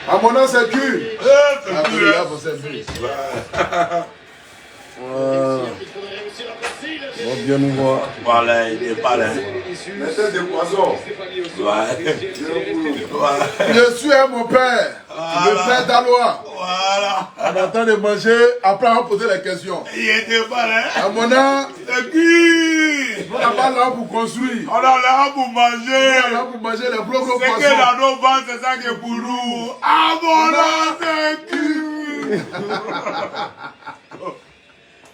À mon nom, c'est Q. Bon, bien nous voir. Voilà, il est pas là. Mettez des poissons. Ouais. Je suis mon père, le père d'Aloa. Voilà. On est en train de manger, après on va poser les questions. Il était pas là. À mon nom, C'est qui? on n'a pas là pour construire. On a là pour manger. On a là pour manger les gros gros C'est poissons. que dans nos ventes, c'est ça qui est pour nous. Ah mon nom, c'est qui?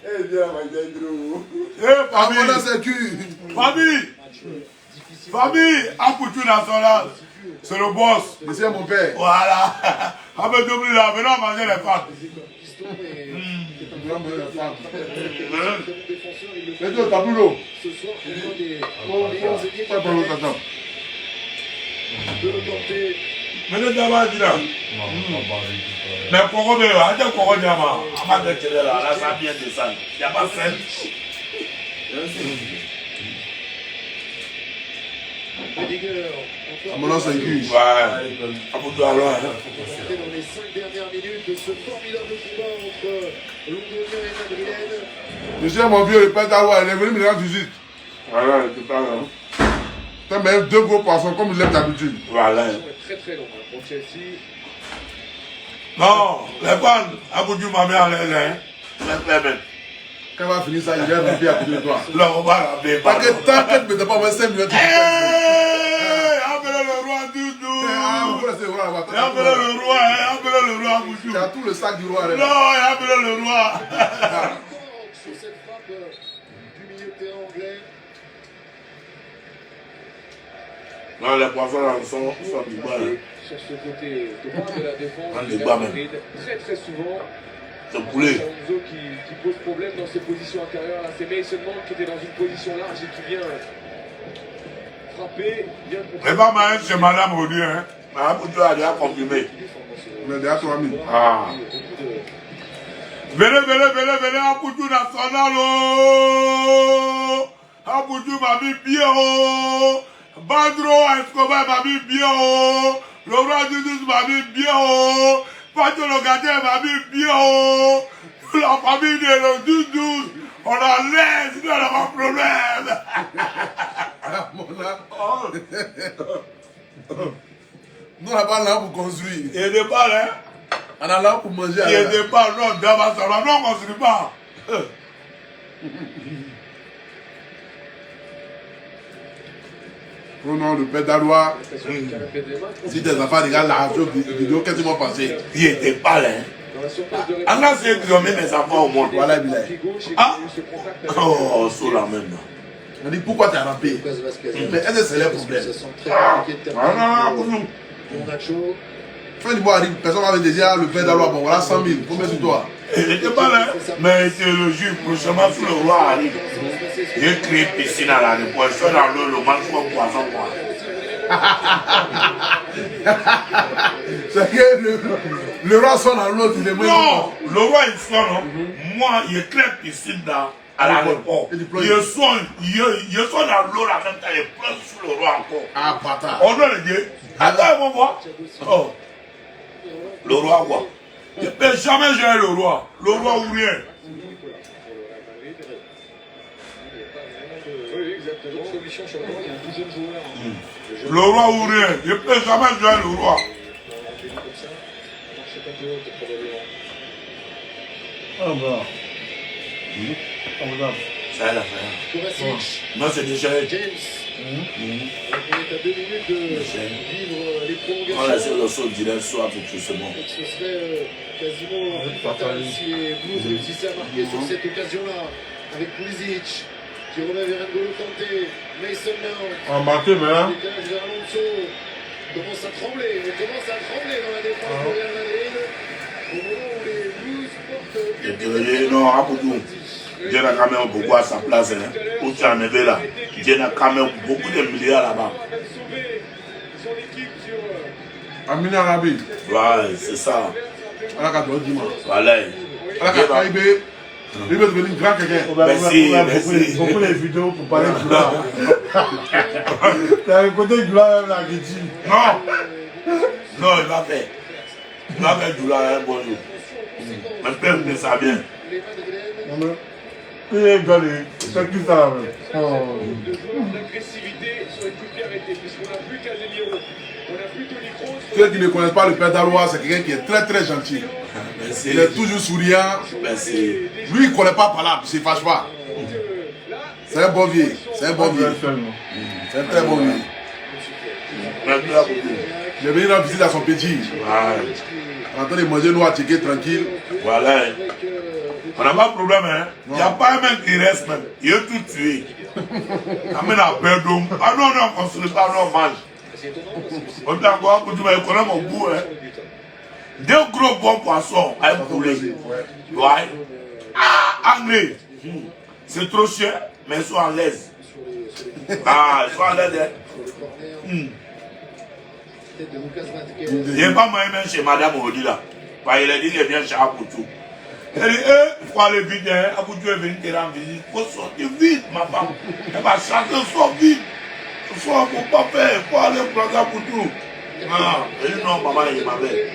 Eh bien, ma Gendro. Eh, À mon nom, famille. c'est Q. Famille. Famille. Apoutou national. C'est le boss. Monsieur mon père. Voilà. Avec double là, venons manger les pâtes. Mais toi, t'as plus l'eau. Mais le tabac dit là. Mais pourquoi me va? Attends, pourquoi diamant? Avant de tirer là, là, ça vient de ça. Il n'y a pas celle. À mon nom, c'est Q. Ouais. Apoutou alors. C'était dans les 5 dernières minutes de ce formidable combat entre Londonien et Madrilène. Monsieur mon vieux, le père d'Aloa, il est venu me rendre visite. Voilà, c'est pas là. T'as même deux gros poissons comme il l'aime d'habitude. Voilà. Très très long pour Chelsea. Non, les pannes, Apoutou m'a mis en l'air. Quand on va finir ça, il vient remplir à côté de toi. Là, on va la paix. Parce que tant qu'elle ne peut pas avoir 5 minutes, tu peux Hey, appelez le roi du Ah, vous tout. laissez le roi là-bas. Appelez le roi, appelez le roi, Apoutou. Tu as tout le sac du roi là. Non, appelez le roi. Sur cette frappe du milieu de terrain anglais. Non, les poissons là sont du bois. Sur ce côté droit de la défense Un du débat, Real même. Madrid. Très très souvent. C'est poulet. Alonso qui pose problème dans ses positions intérieures. Là, c'est Mason Mount qui était dans une position large et qui vient frapper. Bien C'est pas mal, c'est madame Odieu, hein. Madame Odieu a déjà confirmé. Mais déjà 3000. Ah. Venez, Apoutou national, oh. Apoutou m'a mis bien, oh. Badro Escobar m'a mis bien, oh. Laurent Dudus m'a mis bien, oh. Pato le gardien m'a mis bien, oh. La famille de le Dudus, on a l'aise, il n'y a pas de problème. Ah, mon âme. Nous, on n'a pas là pour construire. Il n'est pas là. On a là pour manger. Il n'est pas, non, d'abord, ça va, non, on ne construit pas. Au nom du père d'Aloa, si tes enfants regardent la vidéo, qu'est-ce qu'ils vont penser? Il n'était pas là. En là, c'est qu'ils ont mis mes enfants au monde. Voilà, Bilal. Ah. Oh, sur la même. On dit pourquoi tu as rampé? Mais est-ce que c'est le problème? Ah non, pour nous. Fin du mois arrive, personne va dire le père d'Aloa, bon voilà 100 000, combien sur toi? Il n'était pas là. Mais c'est le juge, prochainement, sous le roi arrive. J'ai créé piscine à la poisson dans l'eau, le mange comme poisson, quoi. C'est que le roi sonne dans l'autre, il est moins. Non, le roi il sonne. Moi, il crée piscine à l'aéroport. Il sonne dans l'eau la même temps, il plonge sous le roi encore. Ah, bâtard. On doit le dire. Attends, on va voir. Oh. Le roi, quoi. Je ne peux jamais gérer le roi. Le roi ou rien. Oui, exactement. Solution sur le roi, il y a un tout jeune joueur. Le roi ou rien. Je ne peux jamais gérer le roi. Ah bah. Ça a l'affaire. Kovacic, Non, c'est déjà. James. On est à 2 minutes de vivre les On laisse prolongations. le saut direct soit pour tout ce monde. Ce serait quasiment fatal si les Blues réussissaient à marquer sur cette occasion-là avec Pulisic qui remet vers N'Golo Kanté, Mason Mount. Embarqué, mais là. Le décalage vers Alonso commence à trembler. On commence à trembler dans la défense du Real Madrid au moment où les Blues portent Et puis, non, Apoutou. Dieu a quand même beaucoup à sa place. Hein. Où tu as enlevé là. Dieu a quand même beaucoup de milliards là-bas. Amina Arabi. Ouais, c'est ça. À la 14 dimanche. Voilà. À la 14 il va devenir grand quelqu'un. Merci. Beaucoup de vidéos pour parler de Gula. T'as un côté Gula même là qui dit. Non. Non, il va faire. Là, avec du là, bonjour. Un père fait ça bien. Il est galé. C'est qui ça là? De joueurs d'agressivité sur les coups de pied arrêtés, puisqu'on n'a plus Casemiro, on n'a plus Toni Kroos. Ceux qui ne connaissent pas le père d'Alois, c'est quelqu'un qui est très très gentil. Il est toujours souriant. Merci. Lui, il ne connaît pas par là, il ne se fâche pas. C'est un bon vieux. C'est un bon vieux. C'est un très bon vieux. Il est venu rendre visite à son petit. En train de manger nous à checker tranquille. Voilà. On n'a pas de problème, hein. Il n'y a pas un mec qui reste même. Il est tout tué. Amène à Bedroom. Ah non, non, on ne construit pas, non, on mange. On dit encore, tu vas connaître mon goût, hein. Deux gros bons poissons à un poulet. Ouais. Ah, anglais. C'est trop cher, mais ils sont à l'aise. Ah, ils sont à l'aise, hein. Il n'y a pas moyen même chez Madame Odi là. Il a dit qu'il vient chez Apoutou. Elle dit, il faut aller vite, hein. Apoutou est venu te rendre visite. Il faut sortir vite, ma femme. Elle va chacun sort vite. Il faut pas faire, il faut aller prendre Apoutou. Ah, elle dit non, maman, il m'avait.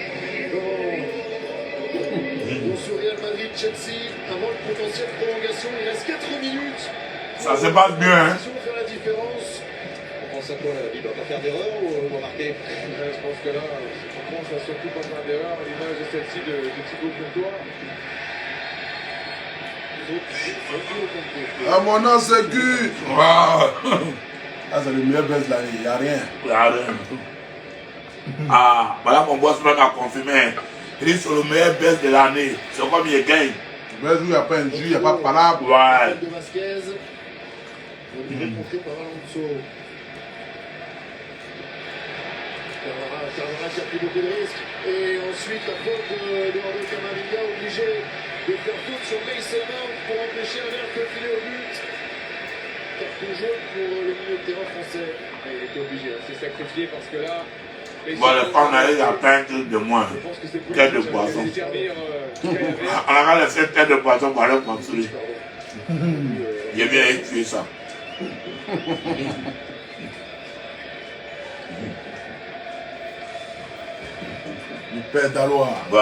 Sur Real Madrid, Chelsea, avant le potentiel prolongation, il reste 4 minutes. Ça se passe bien, hein. Faire la différence. On pense à quoi là? Il ne doit pas faire d'erreur ou remarquer? Je pense que là, franchement, ça ne va surtout pas faire d'erreur. L'image est celle-ci de Thibaut Courtois. Ah, mon nom, c'est Gu. Wow. Ah, c'est le meilleur buzz de l'année. Il n'y a rien. Il n'y a rien. Ah, voilà mon boss même a confirmé. Il est sur le meilleur buzz de l'année. C'est comme il gagne. Le buzz où il n'y a pas un jus, il n'y a pas de palabre. Ouais. De Vasquez. Montré par Alonso. Carvara qui a pris beaucoup de risques. Et ensuite, la faute de Leandro Camavinga, obligé de faire faute sur Mason Mount pour empêcher un verre de filer au but. Carton jaune pour le milieu de terrain français. Il était obligé, il s'est sacrifié parce que là. Bon, le pan il a plein de moins. Je pense que c'est plus Tête de poisson. On a laissé tête de poisson pour aller construire. Il est bien tué ça. Le père d'Alois. Ouais,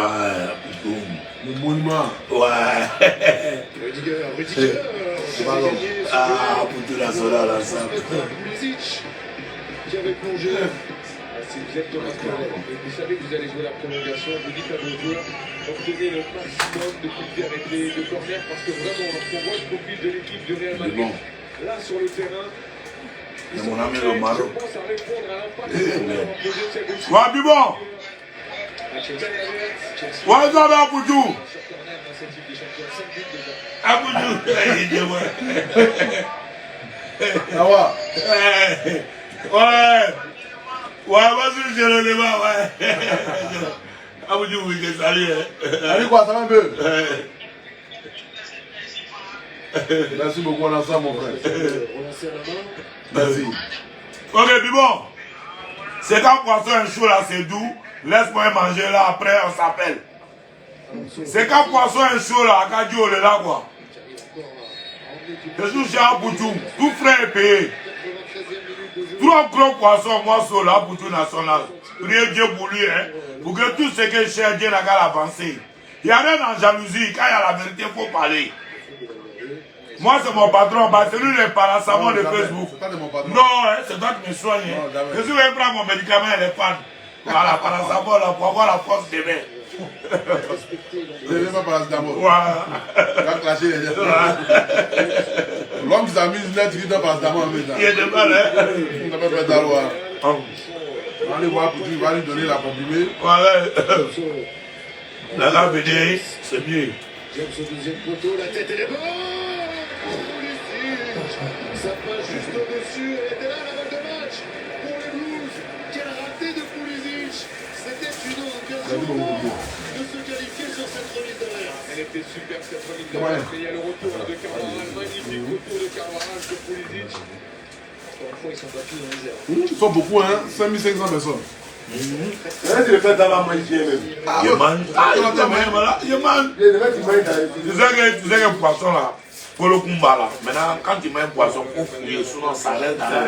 Le monument. ouais. Rudiger. Ah, pour tout la soda là, ça. Pulisic qui avait plongé. C'est exactement ça. Et vous savez que vous allez jouer la prolongation. Vous dites à vos joueurs, obtenez le maximum de coups de pied arrêtés, de corner, parce que vraiment, lorsqu'on voit le profil de l'équipe de Real Madrid, là sur le terrain, ils sont mon ami prêts, Romano. je pense, à répondre à l'impact que vous avez imposé de cette équipe. Ouais, Bibon. Ouais, ça va, Apoutou. Sur corner dans cette Ligue des Champions, 5 buts déjà. Apoutou. Il dit ouais. Ah ouais. Ouais. Ouais, vas-y, je le débat, ouais. Apoutou, vous êtes salué. Allez quoi, ça va un peu? Merci beaucoup, on a ça, mon frère. Relancer à la main. Merci. Ok, Bibon. C'est quand poisson est chaud là, c'est doux. Laisse-moi manger là, après on s'appelle. C'est quand poisson est chaud là, quand Dieu est là, quoi. Je suis chez Apoutou, tout frais est payé. 3 gros poissons, moi, sur l'Apoutou national. Priez Dieu pour lui, hein. Pour que tout ce que cher Dieu n'a qu'à l'avancer. Il n'y a rien en jalousie, quand il y a la vérité, il faut parler. Moi, c'est mon patron, c'est lui le paracétamol de Facebook. C'est pas de mon patron. Non, hein, c'est toi qui me soigne. Non, jamais. Je suis venu prendre mon médicament et les pannes. Voilà, paracétamol là, pour avoir la force de main. Je ne vais pas parler d'amour. Voilà. Il va clasher les gens. L'homme qui s'amuse, là, tu dis dans paracétamol. Il est de mal, hein. On s'appelle Père d'Alois. On va aller voir pour il va lui donner la comprimée. Voilà. La BD, c'est mieux. James au deuxième poteau, la tête elle est bonne. Ça passe juste au-dessus. Elle était là, la balle de match pour les Blues. Quel raté de Pulisic. C'était une occasion de se qualifier sur cette remise derrière. Elle était super cette remise de match, mais il y a le retour de Carvara, magnifique retour de Carvara sur Pulisic. Encore une fois, ils sont battus dans les airs. Ils sont beaucoup, hein. 5500 personnes. C'est le fait d'avoir mangé même. Il mange. Ah, il mange. Il mange. Le fait qu'il mange dans les Tu sais que poisson là, Pour le combat là. Maintenant, quand tu mets un poisson pour fouiller, sinon ça reste dans la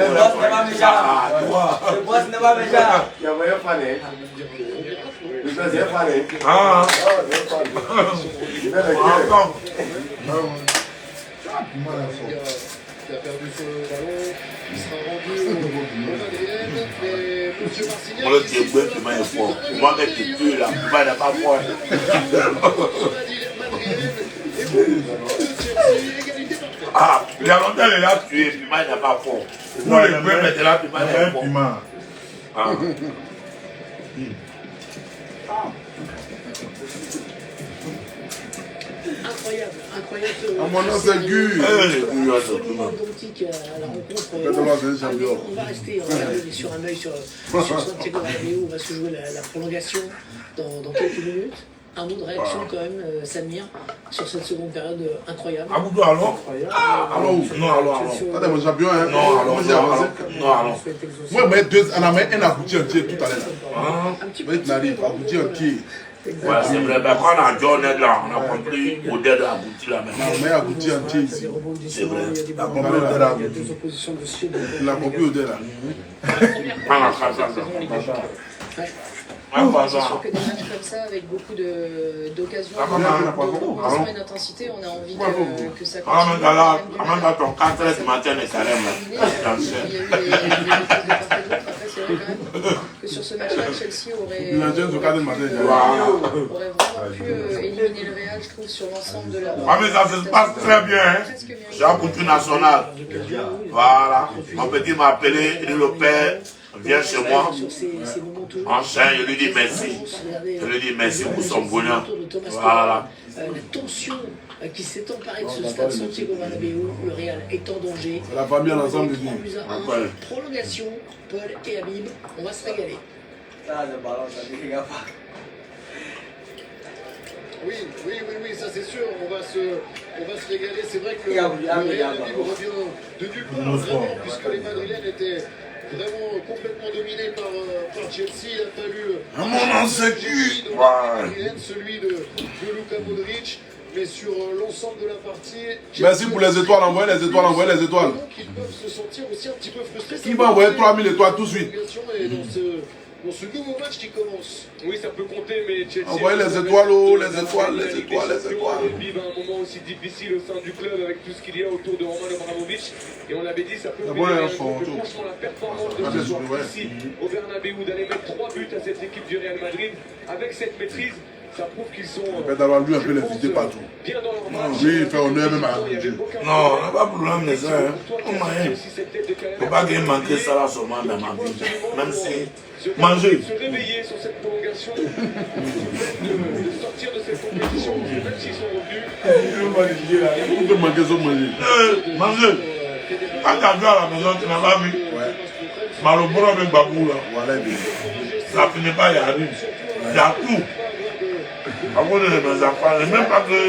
Le boss n'est pas méchant. Il y a moyen de faire. Le deuxième fan. Ah, Il va le encore. Qui a perdu ce ballon, il sera rendu au Madrilène, mais monsieur Marcignac... Pour le Dieu, tu m'as fort. Moi, mec, tu tues là, tu vas n'a pas fort. Ah, il y a longtemps, il a tué, puis moi, il n'a pas fort. Pour les bœufs, mais là, puis moi, il n'a pas fort. Incroyable. À mon nom, c'est Gu. Identique à la rencontre. On va rester sur un œil sur Santiago Bernabéu. On va se jouer la prolongation dans quelques minutes. Un mot de réaction quand même, Samir, sur cette seconde période incroyable. Aboudou, alors? Alors, Non, alors. t'as mon champion, hein? Non, alors. Non, alors. Moi, on a mis un abouti entier tout à l'heure. Un petit Moi, il n'arrive, abouti entier. Ouais, c'est vrai. Ben, quand on a John là, on a compris au-delà de l'abouti là maintenant. On met abouti entier ici. C'est vrai. La compris au-delà là. Il y a deux oppositions de style. La compris au-delà là. Ah, ça. C'est sûr que des matchs comme ça, avec beaucoup d'occasions, de une intensité, on a envie que ça continue. Amanda, ton 4 heures du matin, les carèmes Il y a eu des choses de part et d'autre. Après, c'est vrai quand même que sur ce match-là, Chelsea aurait vraiment pu éliminer le Real, je trouve, sur l'ensemble de la... Ah, mais ça se passe très bien, hein. J'ai un couture national. Voilà. Mon petit m'a appelé, il dit le père. Viens chez moi, enchaîne, je lui dis merci. Je lui dis merci pour son bonheur. Voilà. La tension qui s'est emparée de ce stade Santiago Bernabéu, le Real est en danger. C'est la famille ensemble de vie. Prolongation, Paul et Habib, on va se régaler. Ça, le ballon, ça ne dégage pas. Oui, ça c'est sûr, on va se régaler. C'est vrai que le Real revient de nulle part, vraiment, puisque les Madrilènes étaient vraiment complètement dominé par Chelsea. Il a fallu mon insécu. Celui de Luka Modric, mais sur l'ensemble de la partie. Merci pour les étoiles, envoyez les étoiles, envoyez les étoiles. Ils peuvent se sentir aussi un petit peu frustrés. Qui va envoyer 3000 étoiles tout de suite? Et dans ce nouveau match qui commence. Oui, ça peut compter, mais Chelsea... Envoyez les étoiles, les étoiles. Vivent un moment aussi difficile au sein du club avec tout ce qu'il y a autour de Roman Abramovich. Et on l'avait dit, ça peut payer. Franchement, la performance de ce soir ici au Bernabéu, d'aller mettre 3 buts à cette équipe du Real Madrid, avec cette maîtrise, ça prouve qu'ils sont... Il peut avoir lui un peu les visiter partout. Bien dans leur match. Oui, il fait honneur même à Dieu. Non, on n'a pas de problème de ça. On m'a rien. Il ne faut pas qu'il manque ça là seulement dans ma vie. Même si... Manger. Se réveiller sur cette prolongation, de sortir de cette compétition, même s'ils sont revenus. Il peut manquer son manger. Manger. Quand tu as vu à la maison, tu n'as pas vu. Maloboro avec Babou là. Voilà, ça finit pas, il y a rien. Il y a tout. À cause de mes enfants, même pas que...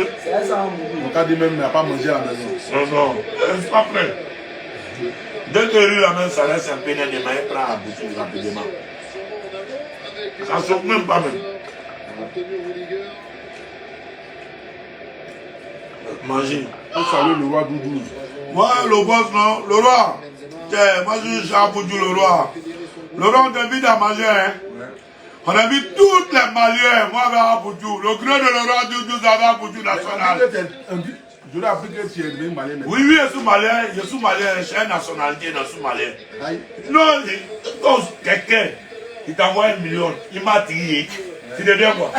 Mon cas dit même, il n'a pas mangé à la maison. Non, je suis pas prêt. Dès que lui la main, ça laisse un peu de main, il prend à boucher rapidement. Ça ne saute même pas même. Manger. On salue le roi Doudou. Ouais, le boss, non? Le roi. Tiens, moi je suis à Boudou, le roi. Le roi, on t'invite à manger, hein? On invite toutes les Maliens, moi avec Aboudou. Le grand de le roi Doudou, ça va Aboudou national. Je l'ai appris que tu es devenu malien. Oui, je suis malien, j'ai une nationalité, je suis malien. Non, quelqu'un, il t'envoie 1 million, il m'a tiré. Tu deviens quoi?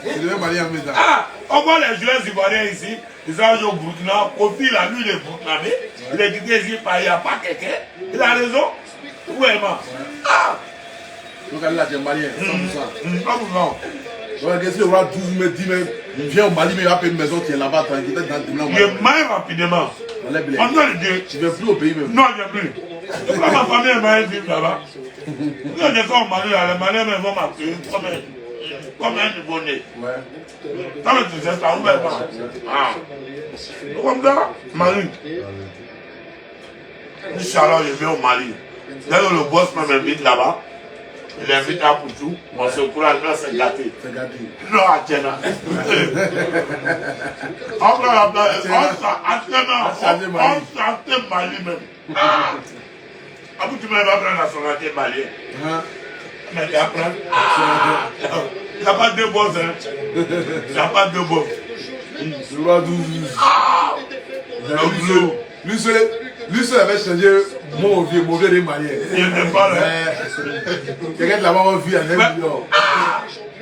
Tu deviens malien en métal. Ah, on voit les joueurs ivoiriens ici, ils sont au Burkina, Kofi, là, lui, il est burkinabé, il est quitté ici, il n'y a pas quelqu'un, il a raison. Où est-ce Ah! Donc là, tu es malien, 100%. Non. Donc, si le roi 12 me dit, viens au Mali, mais il va payer une maison, tu es là-bas, tranquille, dans le Mali. Il est maille rapidement. On doit le dire. Tu ne veux plus au pays même. Non, je ne veux plus. Pourquoi ma famille est maille vivre là-bas? Quand je suis au Mali, les Maliens vont m'appeler comme un nouveau-né. Ouais. Quand tu sais ça, on va pas. Ah. Comme ça, Mali. Inch'Allah, je vais au Mali. D'ailleurs, le boss m'invite là-bas. Il invite à Poutou. On se courage, là, c'est gâté. C'est gâté. Non, à Tchena. Après la place, on chantait Mali même. Ah, tu m'as pas pris la nationalité malienne. Mais tu apprends. Il n'y a pas de boss, hein. Il n'y a pas de boss. Le roi 12. Lui seul avait changé mon vieux des Maliens. Il n'était pas là. Quelqu'un de là-bas vu à 9 millions.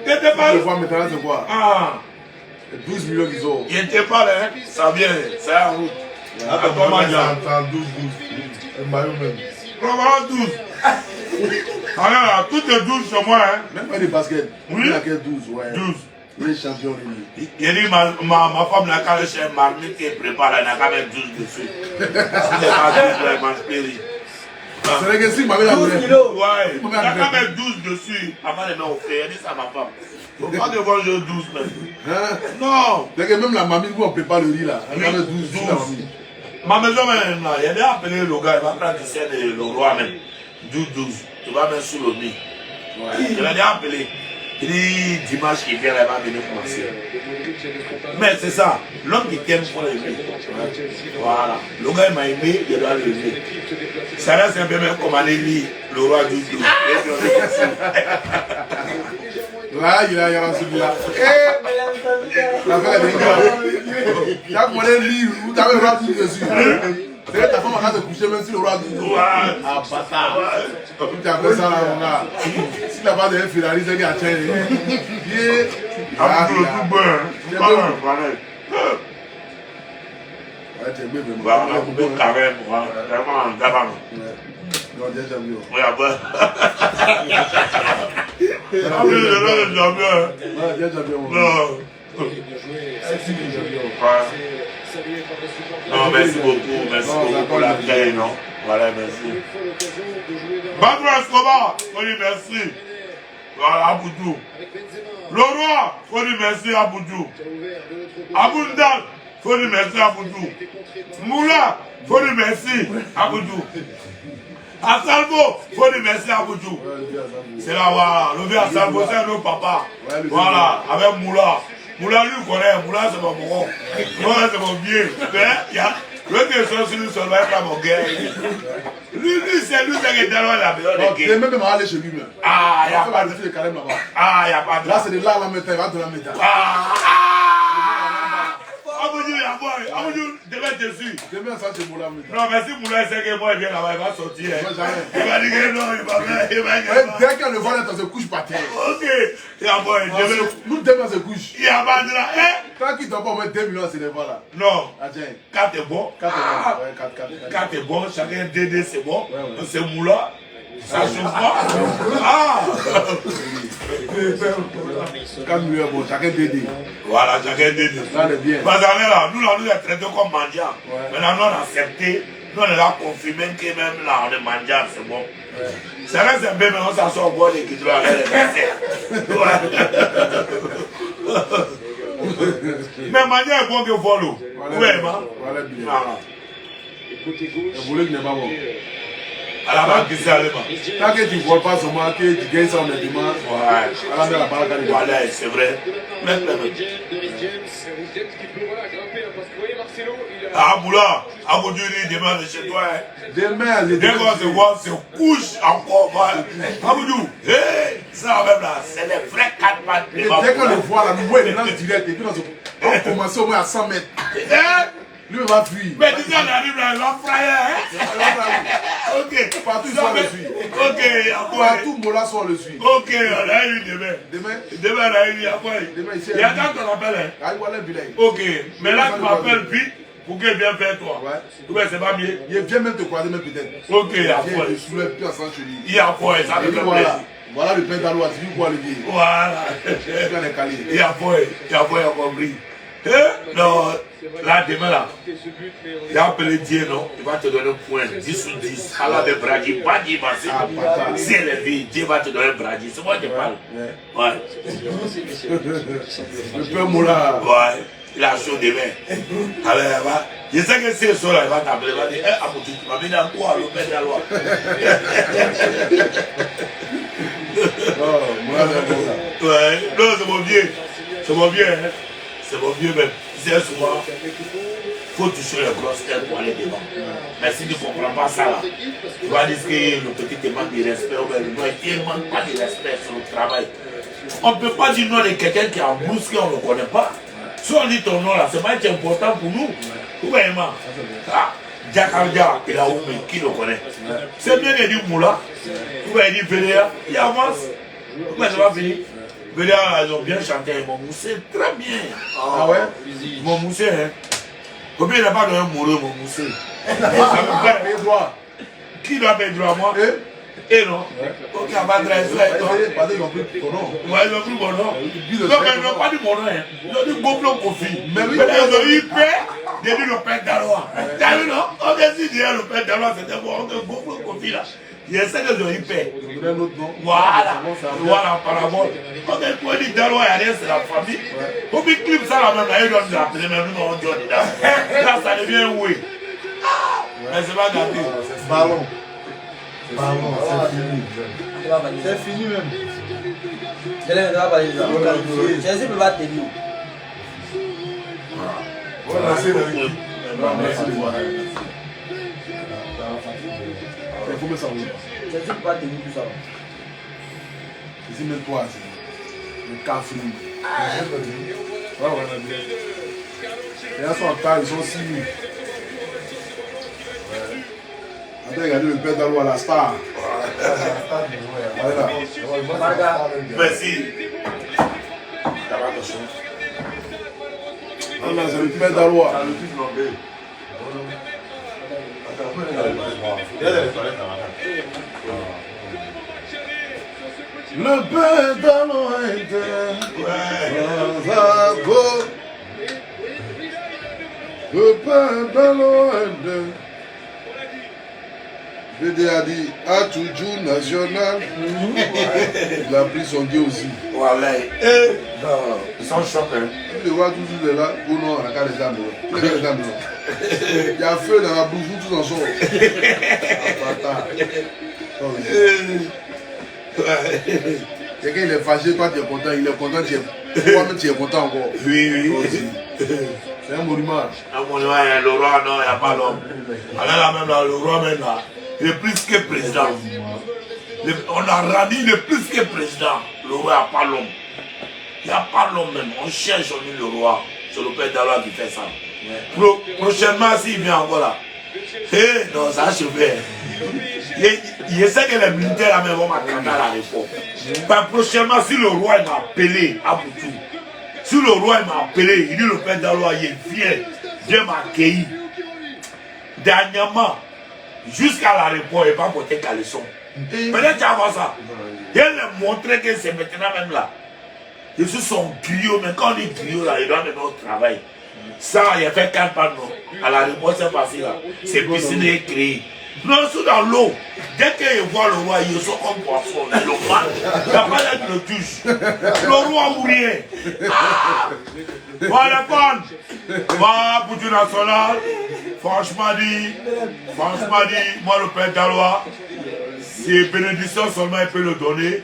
Il n'était pas Je là. vois maintenant, c'est quoi? Ah. 12 millions qu'ils ont. Il n'était pas là, hein. Ça vient, c'est en route. Attends, comment c'est dire? en 12. Le maillot même. Comment 12? Alors, tout est 12 chez moi, hein. Même pas des baskets. Oui. Il a que 12, ouais. 12. Il est champion, lui. Il dit, ma femme n'a qu'à chez marmite qui prépare, elle n'a qu'à mettre 12 dessus. Si elle pas 12, elle mange péri. C'est vrai que si, ma mère a 12 kilos. Ouais, il n'a qu'à mettre 12 dessus. Avant de mettre au fait, elle dit ça à ma femme. Faut pas devoir jouer 12 même. Hein? Non. C'est que même la mamie, où on prépare le riz là, elle a 12 sur la 12. mamie. Ma maison même là, il a déjà appelé le gars, il va prendre le roi même. 12. Tu vas mettre sous le nid. Il a déjà appelé. Il dit dimanche qui vient, elle va venir commencer. Mais c'est ça, l'homme qui t'aime pour l'aimer. Voilà. Le gars il m'a aimé, il doit l'aimer. Ça reste un peu même comme aller lire le roi du tout. Là, il a reçu là. La fête est dingue. Tu as commandé lire, tu avais le roi tout dessus. C'est ta femme va te coucher même si le roi du tout. Ah, bâtard. Tu as fait ça là, mon gars. Si la base de Ferrari, c'est qu'il a tient. Ah, tout bon. Ouais, tu es bien, Voilà, on a coupé carré, moi. Vraiment en gabon. Non, déjà vu. Oui, après. Ah oui, je l'ai déjà vu. Ouais, déjà vu. Non. Non, merci beaucoup pour la paix, non? Voilà, merci. Badro Escobar, on dit merci. Voilà, Aboudou. Le roi, on dit merci à Aboudou. Aboundal, on dit merci à Aboudou. Moula, on dit merci à Aboudou. À Salvo, on dit merci à Aboudou. C'est là, voilà, le vieux à Salvo, c'est un autre papa. Voilà, avec Moula. Moula lui connaît, Moula c'est mon moron. Moula c'est mon vieux. Mais il y a le que sur lui seulement pas mon gars. Lui c'est qui est dans la maison. Tu es même aller chez lui même. Ah, il n'y a pas de de carême là-bas. Ah, il n'y a pas de Là c'est de là la méthode, il va te la mettre. Aboudou, il y a quoi? Aboudou, devait être dessus. Demain ça c'est Moula. Non, mais si Moula sait que moi il vient là-bas, il va sortir. Moi, jamais. Il va dire que non, il va dire. Dès qu'elle le voit, elle se couche par terre. Ok, il y a quoi? Nous demain se couche. Il y a pas de là. Tant qu'il t'a pas au moins 2 millions, c'est les voix là. Non, Ah tiens. 4 est bon. 4 ouais, 4. 4 est bon, chacun DD c'est bon. Ouais. C'est Moula. Ça chauffe pas. Ah! 4 millions, bon, chacun DD. Voilà, chacun DD. Ça, c'est bien. Parce que là, nous est traités comme mendiants. Ouais. Maintenant, nous on a accepté. Nous on est là confirmé que même là, on est mendiants, c'est bon. Ouais. Ça reste un peu, mais on s'en sort au bord des qui doivent aller mais mendiant est bon que follow. Voilà Oui, bien. Côté gauche. Le volet qui n'est pas bon. à la banque, c'est allemand. Tant que tu ne vois pas seulement que tu gagnes ça honnêtement, Ouais. à la barre à Voilà, c'est vrai. Même James qui peut voilà, grimper, hein, parce que vous voyez Marcelo, il a... Ah, Boula, Aboudjouri demande chez toi. Demain, les Dès qu'on se voit, se couche encore. Aboudou, ça même là, c'est les vrais 4 pattes. dès qu'on le voit là, nous voyons les lances directes et puis on commence au moins à 100 mètres. Lui, il va fuir. Mais dis qu'on arrive là, il va fryer. Ok. Partout, il soit le suit. Ok, Partout, Mola soit le suit. ok, on a eu demain. Demain, Demain, on a eu après. demain ici, Il y a tant qu'on appelle. ah, il voit les billets. Ok, mais là, tu m'appelles vite pour qu'il vienne faire toi. Ouais. Ouais, c'est pas mieux. Il vient même te croiser, même peut-être. Ok, Il après. vient te soulève plus à 100 chez lui. Il y a quoi, ça Et me puis fait voilà. plaisir. Voilà le pain d'alois, tu vois le vieux. Voilà. Tu vas les caler. Il y a quoi, il y a compris. Non, là, demain, là, il a appelé Dieu, non? Il va te donner un point, 10 sur 10. Alors, de Brady, pas dit, si elle est vie, Dieu va te donner un Brady. C'est moi qui parle. Ouais. Le père Mola. Ouais. Il a chaud demain. Alors, il va. Je sais que c'est ça, là, il va t'appeler. Il va dire, Abouti, tu m'as mis dans quoi, le père d'Alois? Ouais, non, c'est mon vieux. C'est mon vieux, hein. C'est mon vieux même. C'est souvent. Il faut toucher les grosses têtes pour aller devant. Mais si tu ne comprends pas ça, là, tu vas dire que le petit te manque de respect, ou bien le noir, il ne manque pas de respect sur le travail. On ne peut pas dire non de quelqu'un qui est en blouse qu'on ne le connaît pas. Si on dit ton nom là, c'est pas important pour nous. Ou bien, Djakardia, il a ouvert, qui le connaît? C'est bien de dire Moula, ou bien il dit Véléa, il avance. Ou bien ça va finir. Véléa, ils ont bien chanté, ils m'ont moussé très bien. Ah ouais? Ils m'ont moussé, hein. Combien il n'a pas donné un moureux, mon moussé? Qui doit payer droit à moi? Et non? Ok, on va dresser. Ils ont pris ton nom. Ouais, ils ont pris mon nom. Non, mais ils n'ont pas dit mon nom. Ils ont dit Goblo Kofi. Mais oui, ils ont dit père, ils ont dit le père d'Alois. T'as vu, non? On a dit le père d'Alois, c'était bon, Goblo Kofi là. Je sais qu'ils ont eu père. Voilà, voilà, parabole. On a dit d'Alois, il y a rien, c'est la famille. Pour qu'ils clip ça là même, ils doivent l'appeler même, nous on dit là. Là, ça devient oui. Mais c'est pas gâté. Ballon. Ballon, c'est fini. C'est fini même. Chelsea peut pas tenir. Voilà, c'est le film. Il faut me savoir. Chelsea peut pas tenir tout ça. Ici, même toi, c'est le cas fini. Ouais, les gens sont en retard, ils sont 6 000. Attends, regardez le père d'Alois à la star. Voilà. Merci. Ah non, c'est le père d'Alois. Le père d'Alois était le père d'Alois était. BD a dit Atouju national. Il a pris son Dieu aussi. Voilà. Ils sont choqués. Tu le vois toujours là. Oh non, on a qu'à les dames. Il y a feu dans la bouche, vous tous en sortent. Quelqu'un il est fâché, toi tu es content, il est content, toi-même tu es content encore. Oui. C'est un monument. Un monument, le roi, non, il n'y a pas l'homme. Alors là, même là, le roi, même là, il est plus que président. On a rendu, il est plus que président. Le roi n'a pas l'homme. Il n'y a pas l'homme même. On cherche on dit le roi. C'est le père d'Alois qui fait ça. Prochainement, s'il vient encore là. Non, ça a chauffé. Il sait que les militaires là même vont m'attendre à l'aéroport. Prochainement, si le roi m'a appelé à Boutou, si le roi m'a appelé, il dit le père d'Alois, il vient m'accueillir. Dernièrement, jusqu'à l'aéroport, il n'a pas porté caleçon. Peut-être tu vas voir ça. Il a montré que c'est maintenant même là. Je suis son griot, mais quand on dit griot là, il doit mener au travail. Ça, il a fait 4 pas non. À l'aéroport, c'est facile là. C'est piscine est créée. Non, c'est dans l'eau. Dès qu'il voit le roi, ils sont comme poisson. Le roi, il n'y a pas d'aide de touche. Le roi ou rien. Voilà, voilà, pour du national. Franchement dit, moi le père d'Alois, c'est bénédiction seulement il peut le donner.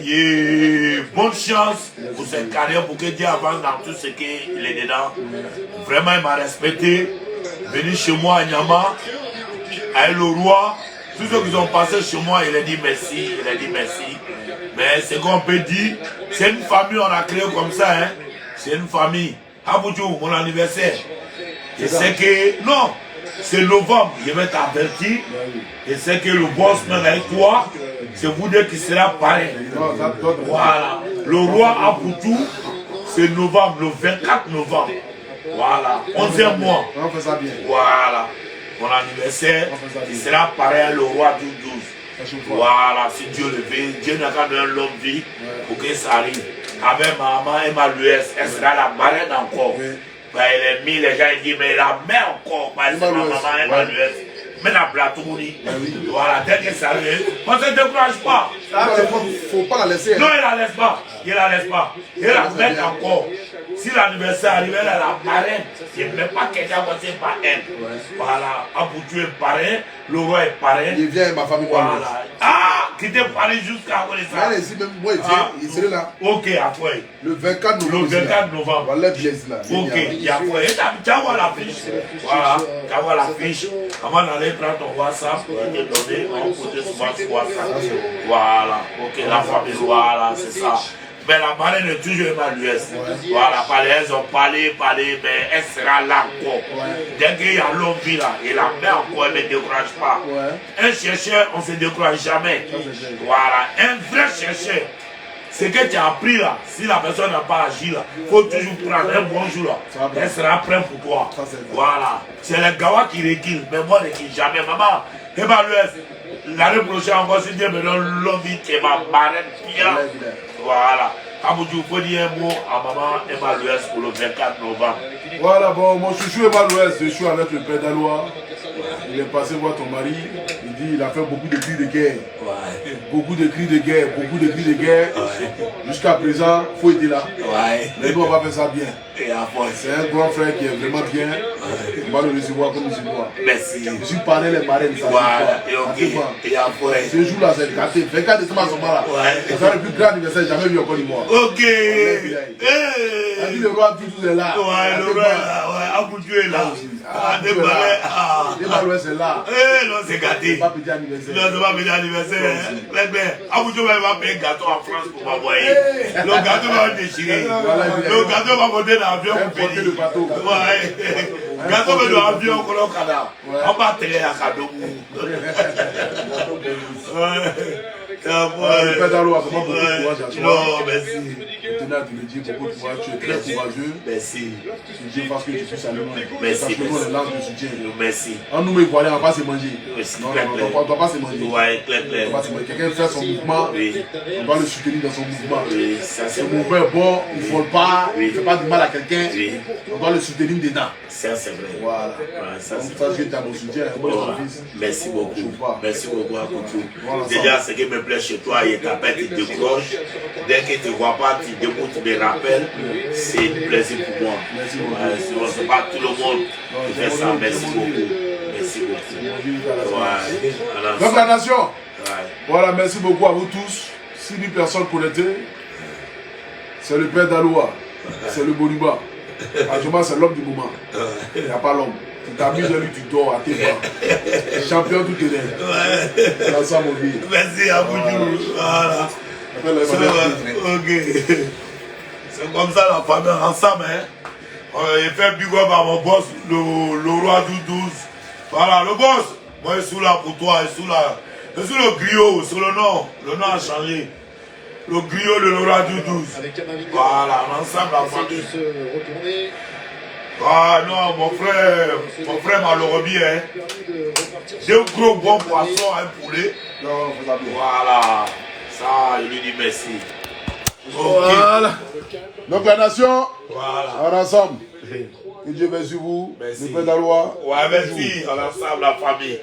Et bonne chance pour cette carrière, pour que Dieu avance dans tout ce qu'il est dedans. Vraiment, il m'a respecté. Venu chez moi à Nyama, avec le roi. Tous ceux qui sont passés chez moi, il a dit merci, Mais c'est qu'on peut dire, c'est une famille, on a créé comme ça. Hein. C'est une famille. Aboudjou, mon anniversaire. Je sais que, non, c'est novembre, je vais t'avertir. Je sais que le boss, même avec toi, c'est vous deux qui sera pareil. Voilà. Le roi Aboudjou, c'est novembre, le 24 novembre. Voilà. 11e mois. On fait ça bien. Voilà. Mon anniversaire, il sera pareil le roi du 12. Voilà, si Dieu le veut, Dieu n'a qu'à donner l'homme vie pour que ça arrive. Avec maman et ma l'US, elle sera la marraine encore. Elle est mis, les gens ils disent, mais la mère encore, parce que ma maman et ma l'US. Mais la platouni, voilà, dès que ça arrive, on ne se décourage pas. Il ne faut pas la laisser. Non, il ne la laisse pas. Il la met encore. Si l'anniversaire arrive, elle est la marraine. Il ne met pas quelqu'un passer par elle. Voilà, Aboudjou est parrain. Le roi est parrain. Il vient, ma famille. Voilà. Ah, qui était parrain jusqu'à ça. Allez, si même moi, il serait là. Ok, après. Le 24 novembre. Le 24 novembre. Voilà, pièce là. Ok, il y a après. Tu as voir la fiche. Voilà, tu as voir la fiche. Avant d'aller prendre ton WhatsApp, il te donner un côté souvent sur WhatsApp. Voilà, ok, la famille, voilà, c'est ça. Mais la marraine est toujours évaluée. Voilà, elles ont parlé, mais elle sera là encore. Dès qu'il y a l'homme là, et la main encore, elle ne décourage pas. Un chercheur, on ne se décourage jamais. Voilà, un vrai chercheur. Ce que tu as appris là, si la personne n'a pas agi là, il faut toujours prendre un bon jour là. Elle sera prête pour toi. Voilà. C'est le gawa qui requille, mais moi je ne requille jamais. Maman, évalue. L'année prochaine, encore si Dieu me donne l'homme qui est ma marraine bien. Voilà. Aboudjou, il faut dire un mot à maman Emma Louès pour le 24 novembre. Voilà, bon, mon chouchou Emma Louès, je suis avec le père d'Alois. Il est passé voir ton mari. Il dit il a fait beaucoup de cris de guerre. Ouais. Beaucoup de cris de guerre, beaucoup de cris de guerre. Ouais. Jusqu'à présent, il faut être là. Ouais. Mais nous, on va faire ça bien. C'est un grand frère qui est vraiment bien. Ouais. On va le recevoir comme il se doit. Merci. Je suis parrain les marraines. Voilà. Et après. Ce jour-là, c'est le gâté. 24 décembre à ce moment-là. Ouais. C'est le plus grand anniversaire jamais vu encore du mois. Ok. On dit le roi tout est là. Ouais, le roi est là. Ouais, Aboudjou est là. Ah, des balais. Ah. Emma Louès est là. Non, c'est gâté. C'est pas petit anniversaire. Non, c'est pas petit anniversaire. Aboudjou va payer un gâteau en France pour m'envoyer. Le gâteau va déchirer. Le gâteau va monter dans l'avion pour payer. Le bateau. Ouais. Gâteau va dans l'avion pour le canard. On va télé à cadeau. Le père d'Alois, vraiment beaucoup de courage à toi. Non, merci. Je tenais à te le dire, beaucoup de courage, tu es très courageux. Merci. Dieu fasse que tu puisses aller loin. Merci. Parce que nous, on est là, on te soutient. Merci. En nous, mais voilà, on va pas se manger. Merci. Non, on ne doit pas se manger. Ouais, clair. On va se manger. Quelqu'un fait son mouvement, on doit le soutenir dans son mouvement. Oui, ça c'est Ce mouvement est bon, il ne vole pas, il ne fait pas du mal à quelqu'un. Oui. On doit le soutenir dedans. Ça c'est vrai. Voilà. Ça c'est ça, tu as mon soutien. Moi, je fils. Merci beaucoup. Merci beaucoup à vous. Voilà, déjà, ce qui me plaît chez toi, il t'appelle, tu décroches. Dès qu'il ne te voit pas, tu découtes, tu me rappelles. C'est un plaisir pour moi. Merci beaucoup. C'est pas tout le monde qui fait ça. Merci beaucoup. Merci beaucoup. Ouais. Donc la nation. Ouais. Voilà, merci beaucoup à vous tous. 6000 personnes connectées. C'est le père d'Alois. C'est le Boniba. Actuellement, c'est l'homme du moment. Il n'y a pas l'homme. Tu t'amuses de lui, tu dors à tes bras. Champion tout est là. L'ensemble au vie. Merci à vous. Voilà. Ok. C'est comme ça la famille ensemble. Hein. Il fait big up à mon boss, le roi du 12. Voilà, le boss. Moi, je suis là pour toi. Je suis le griot, c'est le nom. Le nom a changé. Le griot de le roi du 12. Voilà, ensemble la famille. Ah non, mon frère m'a le remis, hein. Deux gros bons poissons, un poulet. Voilà, ça, je lui dis merci. Voilà. Donc la nation, voilà. En ensemble. Que Dieu bénisse vous. Merci. Le père d'Alois. Ouais, merci, en ensemble, la famille.